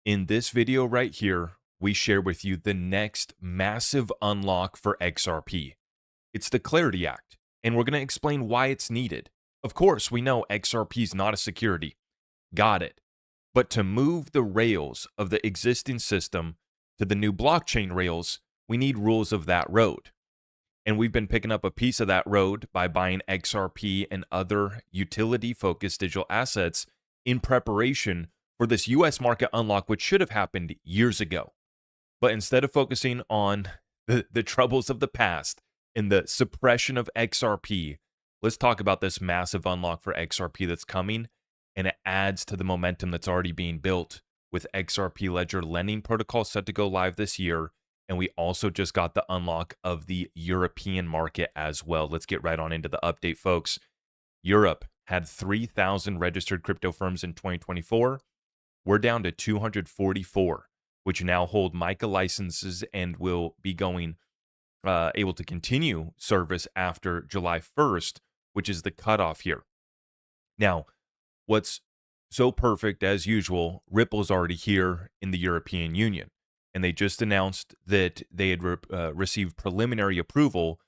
In this video right here, we share with you the next massive unlock for XRP. It's the Clarity Act, and we're going to explain why it's needed. Of course, we know XRP is not a security. Got it. But to move the rails of the existing system to the new blockchain rails, we need rules of that road. And we've been picking up a piece of that road by buying XRP and other utility-focused digital assets in preparation for this US market unlock, which should have happened years ago. But instead of focusing on the troubles of the past and the suppression of XRP, let's talk about this massive unlock for XRP that's coming, and it adds to the momentum that's already being built with XRP Ledger lending protocol set to go live this year. And we also just got the unlock of the European market as well. Let's get right on into the update, folks. Europe had 3,000 registered crypto firms in 2024. We're down to 244, which now hold MiCA licenses and will be going able to continue service after July 1st, which is the cutoff here. Now, what's so perfect as usual, Ripple's already here in the European Union. And they just announced that they had received preliminary approval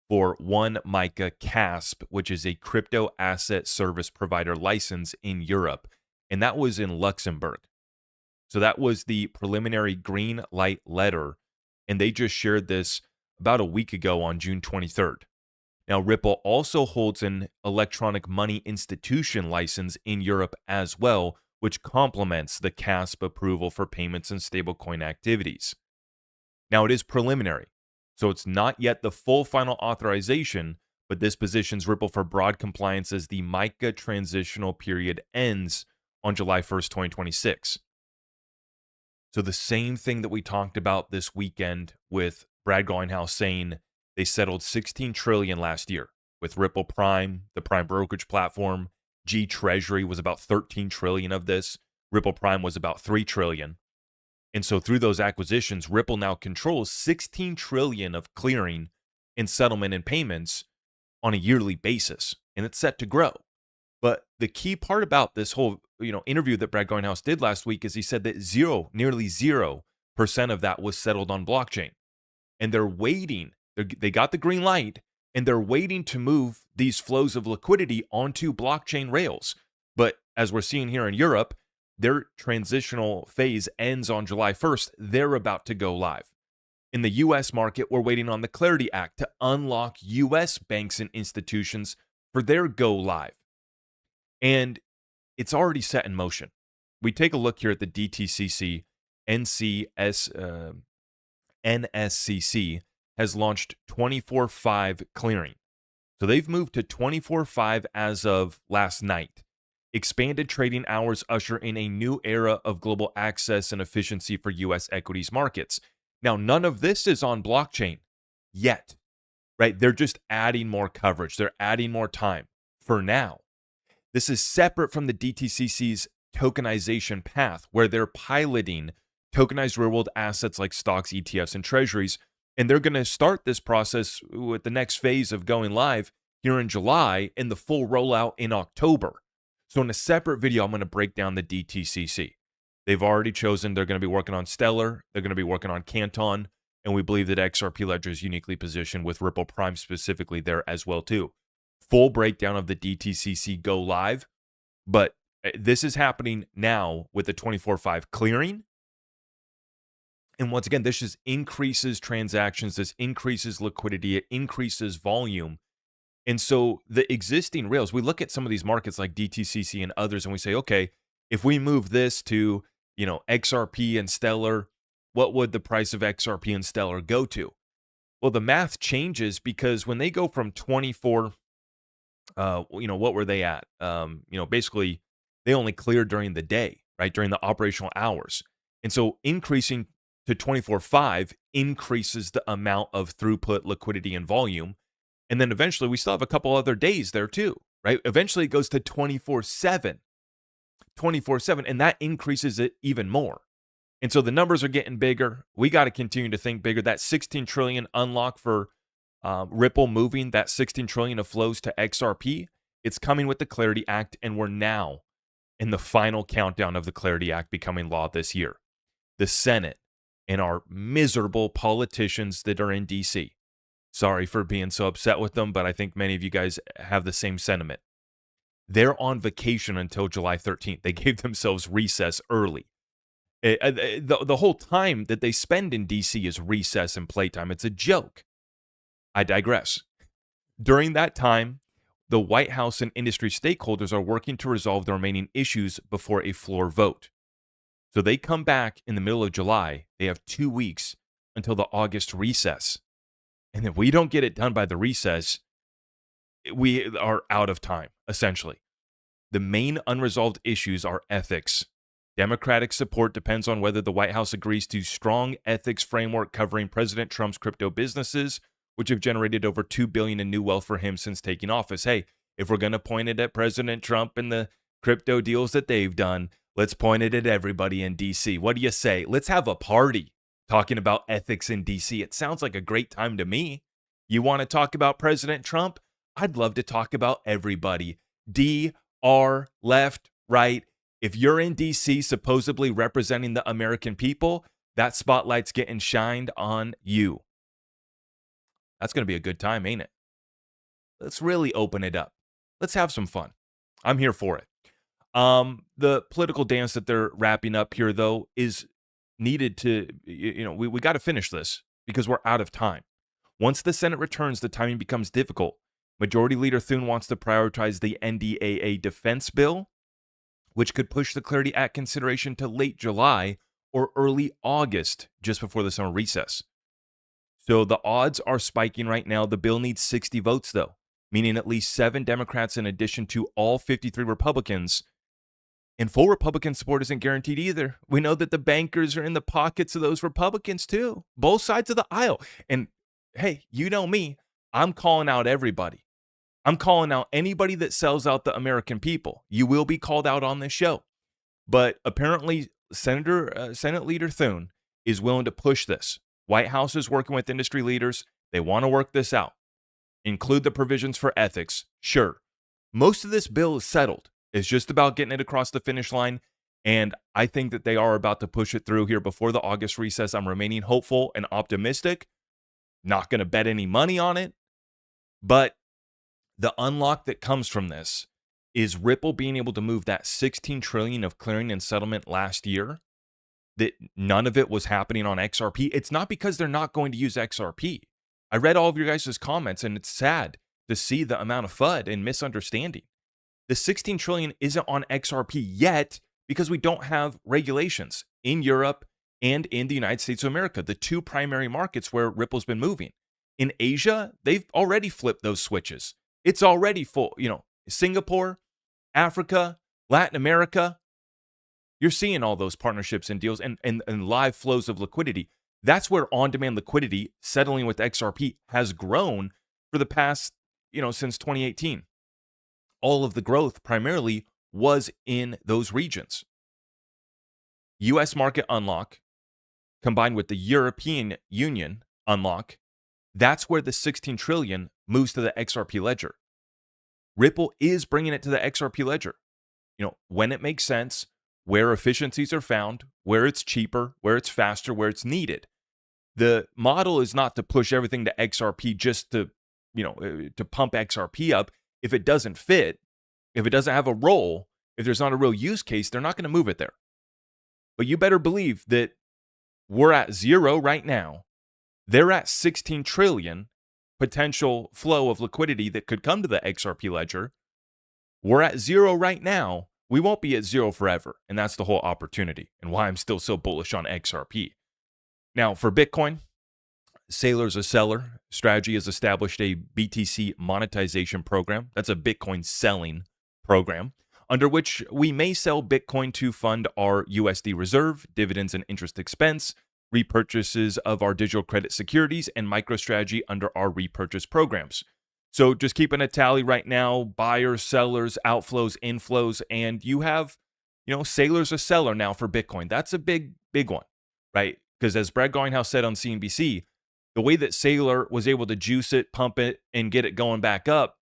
for one MiCA CASP, which is a crypto asset service provider license in Europe. And that was in Luxembourg. So that was the preliminary green light letter. And they just shared this about a week ago on June 23rd. Now, Ripple also holds an electronic money institution license in Europe as well, which complements the CASP approval for payments and stablecoin activities. Now, it is preliminary, so it's not yet the full final authorization, but this positions Ripple for broad compliance as the MiCA transitional period ends on July 1st, 2026. So the same thing that we talked about this weekend with Brad Garlinghouse saying they settled $16 trillion last year with Ripple Prime, the Prime brokerage platform. G Treasury was about 13 trillion of this. Ripple Prime was about 3 trillion. And so through those acquisitions, Ripple now controls 16 trillion of clearing and settlement and payments on a yearly basis. And it's set to grow. But the key part about this whole interview that Brad Garlinghouse did last week is he said that nearly 0% of that was settled on blockchain. And they're waiting. They got the green light. And they're waiting to move these flows of liquidity onto blockchain rails. But as we're seeing here in Europe, their transitional phase ends on July 1st. They're about to go live. In the US market, we're waiting on the Clarity Act to unlock US banks and institutions for their go live. And it's already set in motion. We take a look here at the DTCC, NSCC has launched 24/5 clearing. So they've moved to 24/5 as of last night. Expanded trading hours usher in a new era of global access and efficiency for US equities markets. Now, none of this is on blockchain yet, right? They're just adding more coverage. They're adding more time for now. This is separate from the DTCC's tokenization path, where they're piloting tokenized real-world assets like stocks, ETFs, and treasuries. And they're going to start this process with the next phase of going live here in July and the full rollout in October. So in a separate video, I'm going to break down the DTCC. They've already chosen they're going to be working on Stellar. They're going to be working on Canton. And we believe that XRP Ledger is uniquely positioned with Ripple Prime specifically there as well too. Full breakdown of the DTCC go live. But this is happening now with the 24/5 clearing. And once again, this just increases transactions, this increases liquidity, it increases volume. And so the existing rails, we look at some of these markets like DTCC and others, and we say, okay, if we move this to, XRP and Stellar, what would the price of XRP and Stellar go to? Well, the math changes because when they go from 24, what were they at? Basically, they only cleared during the day, right? During the operational hours. And so increasing to 24/5 increases the amount of throughput, liquidity, and volume. And then eventually we still have a couple other days there too, right? Eventually it goes to 24/7, and that increases it even more. And so the numbers are getting bigger. We got to continue to think bigger. That 16 trillion unlock for Ripple moving that 16 trillion of flows to XRP, it's coming with the Clarity Act, and we're now in the final countdown of the Clarity Act becoming law this year. the Senate and our miserable politicians that are in DC. Sorry for being so upset with them, but I think many of you guys have the same sentiment. They're on vacation until July 13th. They gave themselves recess early. The whole time that they spend in DC is recess and playtime. It's a joke. I digress. During that time, the White House and industry stakeholders are working to resolve the remaining issues before a floor vote. So they come back in the middle of July. They have 2 weeks until the August recess. And if we don't get it done by the recess, we are out of time, essentially. The main unresolved issues are ethics. Democratic support depends on whether the White House agrees to strong ethics framework covering President Trump's crypto businesses, which have generated over $2 billion in new wealth for him since taking office. Hey, if we're going to point it at President Trump and the crypto deals that they've done, let's point it at everybody in DC. What do you say? Let's have a party talking about ethics in DC. It sounds like a great time to me. You want to talk about President Trump? I'd love to talk about everybody. D, R, left, right. If you're in DC supposedly representing the American people, that spotlight's getting shined on you. That's going to be a good time, ain't it? Let's really open it up. Let's have some fun. I'm here for it. The political dance that they're wrapping up here, though, is needed to, we got to finish this because we're out of time. Once the Senate returns, the timing becomes difficult. Majority Leader Thune wants to prioritize the NDAA defense bill, which could push the Clarity Act consideration to late July or early August, just before the summer recess. So the odds are spiking right now. The bill needs 60 votes, though, meaning at least 7 Democrats in addition to all 53 Republicans. And full Republican support isn't guaranteed either. We know that the bankers are in the pockets of those Republicans, too, both sides of the aisle. And hey, you know me, I'm calling out everybody. I'm calling out anybody that sells out the American people. You will be called out on this show. But apparently, Senate Leader Thune is willing to push this. White House is working with industry leaders. They want to work this out. Include the provisions for ethics. Sure. Most of this bill is settled. It's just about getting it across the finish line. And I think that they are about to push it through here before the August recess. I'm remaining hopeful and optimistic. Not going to bet any money on it. But the unlock that comes from this is Ripple being able to move that $16 trillion of clearing and settlement last year, that none of it was happening on XRP. It's not because they're not going to use XRP. I read all of your guys' comments, and it's sad to see the amount of FUD and misunderstanding. The $16 trillion isn't on XRP yet because we don't have regulations in Europe and in the United States of America, the two primary markets where Ripple's been moving. In Asia, they've already flipped those switches. It's already full, Singapore, Africa, Latin America. You're seeing all those partnerships and deals and live flows of liquidity. That's where on-demand liquidity settling with XRP has grown for the past, since 2018. All of the growth primarily was in those regions. U.S. market unlock combined with the European Union unlock, that's where the $16 trillion moves to the XRP ledger. Ripple is bringing it to the XRP ledger. When it makes sense, where efficiencies are found, where it's cheaper, where it's faster, where it's needed. The model is not to push everything to XRP just to pump XRP up. If it doesn't fit, if it doesn't have a role, if there's not a real use case, they're not going to move it there. But you better believe that we're at 0 right now. They're at 16 trillion potential flow of liquidity that could come to the XRP ledger. We're at 0 right now. We won't be at 0 forever. And that's the whole opportunity and why I'm still so bullish on XRP. Now, for Bitcoin, Sailor's a seller. Strategy has established a BTC monetization program. That's a Bitcoin selling program under which we may sell Bitcoin to fund our USD reserve, dividends and interest expense, repurchases of our digital credit securities, and MicroStrategy under our repurchase programs. So just keeping a tally right now, buyers, sellers, outflows, inflows, and you have, Sailor's a seller now for Bitcoin. That's a big one, right? Because as Brad Garlinghouse said on CNBC, the way that Sailor was able to juice it, pump it, and get it going back up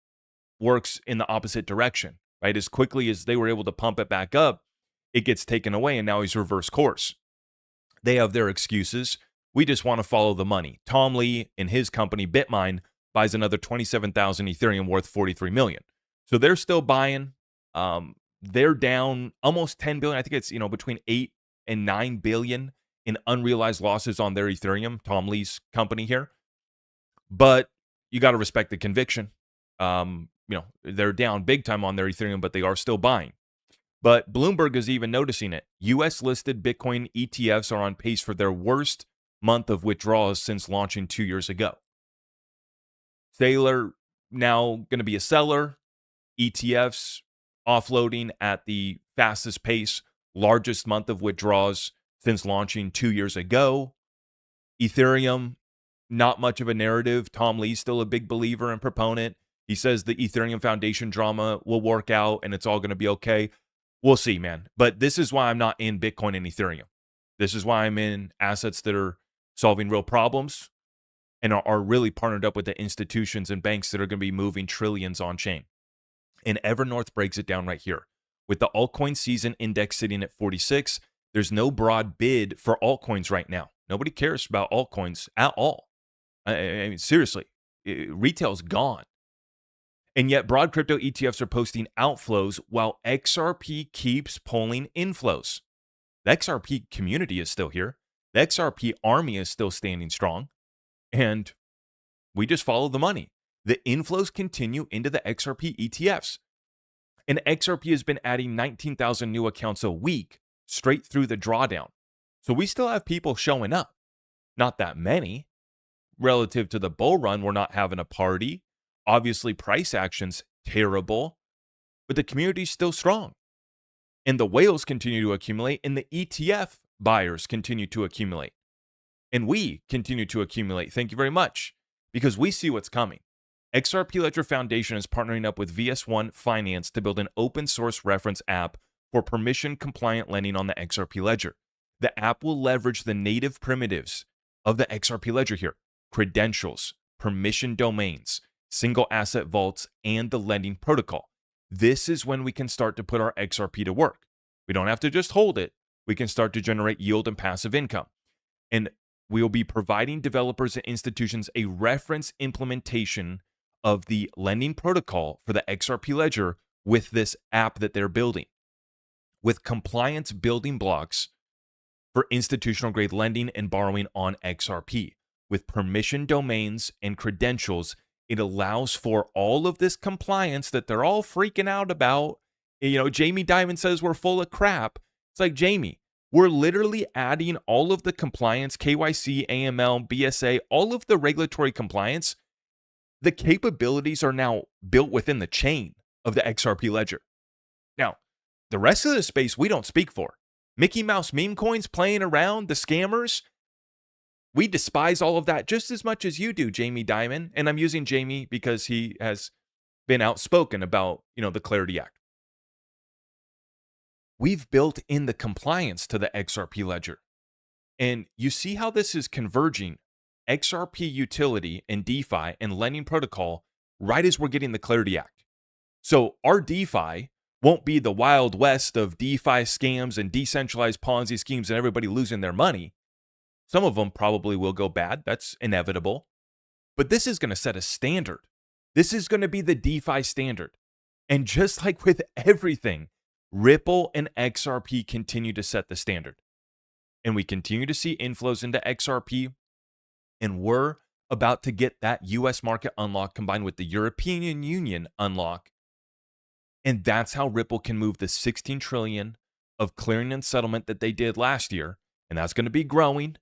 works in the opposite direction, right? As quickly as they were able to pump it back up, it gets taken away, and now he's reverse course. They have their excuses. We just want to follow the money. Tom Lee and his company, Bitmine, buys another 27,000 Ethereum worth 43 million. So they're still buying. They're down almost 10 billion. I think it's, between 8 and 9 billion in unrealized losses on their Ethereum, Tom Lee's company here. But you got to respect the conviction. They're down big time on their Ethereum, but they are still buying. But Bloomberg is even noticing it. US listed Bitcoin ETFs are on pace for their worst month of withdrawals since launching 2 years ago. Saylor now going to be a seller. ETFs offloading at the fastest pace, largest month of withdrawals since launching 2 years ago. Ethereum, not much of a narrative. Tom Lee's still a big believer and proponent. He says the Ethereum Foundation drama will work out and it's all going to be okay. We'll see, man. But this is why I'm not in Bitcoin and Ethereum. This is why I'm in assets that are solving real problems and are really partnered up with the institutions and banks that are going to be moving trillions on chain. And Evernorth breaks it down right here. With the altcoin season index sitting at 46, there's no broad bid for altcoins right now. Nobody cares about altcoins at all. I mean, seriously, retail's gone. And yet broad crypto ETFs are posting outflows while XRP keeps pulling inflows. The XRP community is still here. The XRP army is still standing strong. And we just follow the money. The inflows continue into the XRP ETFs. And XRP has been adding 19,000 new accounts a week straight through the drawdown. So we still have people showing up. Not that many. Relative to the bull run, we're not having a party. Obviously, price action's terrible, but the community's still strong. And the whales continue to accumulate, and the ETF buyers continue to accumulate. And we continue to accumulate. Thank you very much, because we see what's coming. XRP Ledger Foundation is partnering up with VS1 Finance to build an open source reference app for permission-compliant lending on the XRP Ledger. The app will leverage the native primitives of the XRP Ledger here: credentials, permission domains, single asset vaults, and the lending protocol. This is when we can start to put our XRP to work. We don't have to just hold it. We can start to generate yield and passive income. And we will be providing developers and institutions a reference implementation of the lending protocol for the XRP Ledger with this app that they're building, with compliance building blocks for institutional grade lending and borrowing on XRP. With permission domains and credentials, it allows for all of this compliance that they're all freaking out about. Jamie Dimon says we're full of crap. It's like, Jamie, we're literally adding all of the compliance, KYC, AML, BSA, all of the regulatory compliance. The capabilities are now built within the chain of the XRP Ledger. Now, the rest of the space we don't speak for. Mickey Mouse meme coins playing around, the scammers, we despise all of that just as much as you do, Jamie Dimon. And I'm using Jamie because he has been outspoken about, the Clarity Act. We've built in the compliance to the XRP Ledger. And you see how this is converging XRP utility and DeFi and lending protocol right as we're getting the Clarity Act. So our DeFi won't be the Wild West of DeFi scams and decentralized Ponzi schemes and everybody losing their money. Some of them probably will go bad. That's inevitable. But this is going to set a standard. This is going to be the DeFi standard. And just like with everything, Ripple and XRP continue to set the standard. And we continue to see inflows into XRP. And we're about to get that US market unlock combined with the European Union unlock. And that's how Ripple can move the 16 trillion of clearing and settlement that they did last year. And that's going to be growing.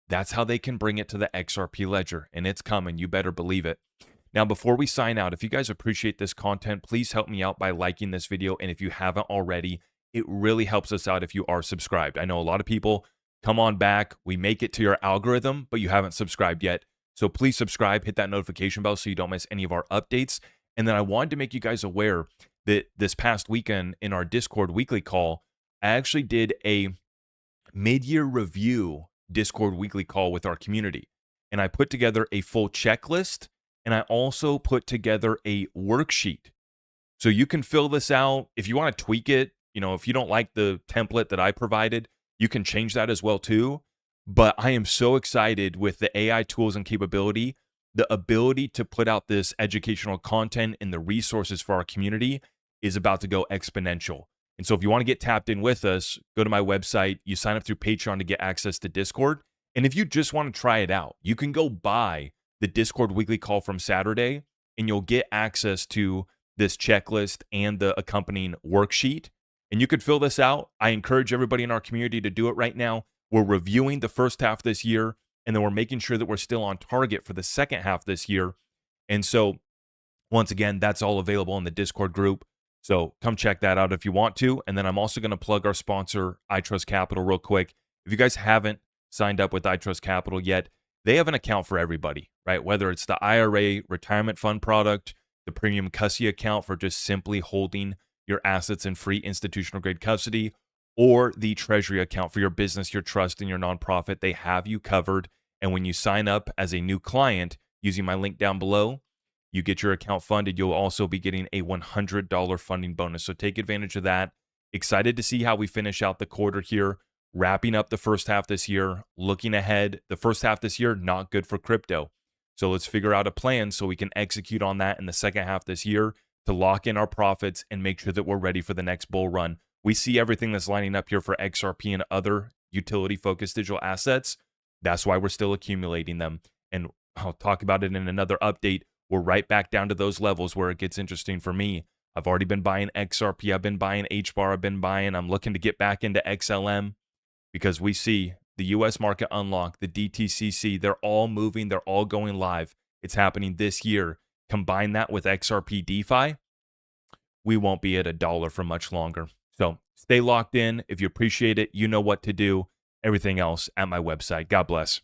That's how they can bring it to the XRP Ledger, and it's coming. You better believe it. Now, before we sign out, if you guys appreciate this content, please help me out by liking this video. And if you haven't already, it really helps us out if you are subscribed. I know a lot of people come on back. We make it to your algorithm, but you haven't subscribed yet. So please subscribe, hit that notification bell so you don't miss any of our updates. And then I wanted to make you guys aware that this past weekend in our Discord weekly call, I actually did a mid-year review Discord weekly call with our community. And I put together a full checklist, and I also put together a worksheet. So you can fill this out. If you want to tweak it, if you don't like the template that I provided, You can change that as well too. But I am so excited with the AI tools and capability, the ability to put out this educational content and the resources for our community is about to go exponential. And so if you want to get tapped in with us, go to my website, you sign up through Patreon to get access to Discord. And if you just want to try it out, you can go buy the Discord weekly call from Saturday and you'll get access to this checklist and the accompanying worksheet. And you could fill this out. I encourage everybody in our community to do it right now. We're reviewing the first half this year, and then we're making sure that we're still on target for the second half this year. And so, once again, that's all available in the Discord group. So come check that out if you want to. And then I'm also going to plug our sponsor, iTrust Capital, real quick. If you guys haven't signed up with iTrust Capital yet, they have an account for everybody, right? Whether it's the IRA retirement fund product, the premium custody account for just simply holding your assets in free institutional grade custody, or the treasury account for your business, your trust, and your nonprofit. They have you covered. And when you sign up as a new client using my link down below, you get your account funded. You'll also be getting a $100 funding bonus. So take advantage of that. Excited to see how we finish out the quarter here, wrapping up the first half this year, looking ahead. The first half this year, not good for crypto. So let's figure out a plan so we can execute on that in the second half this year to lock in our profits and make sure that we're ready for the next bull run. We see everything that's lining up here for XRP and other utility-focused digital assets. That's why we're still accumulating them. And I'll talk about it in another update. We're right back down to those levels where it gets interesting for me. I've already been buying XRP. I've been buying HBAR. I'm looking to get back into XLM because we see the US market unlock, the DTCC, they're all moving. They're all going live. It's happening this year. Combine that with XRP DeFi, we won't be at $1 for much longer. So stay locked in. If you appreciate it, you know what to do. Everything else at my website. God bless.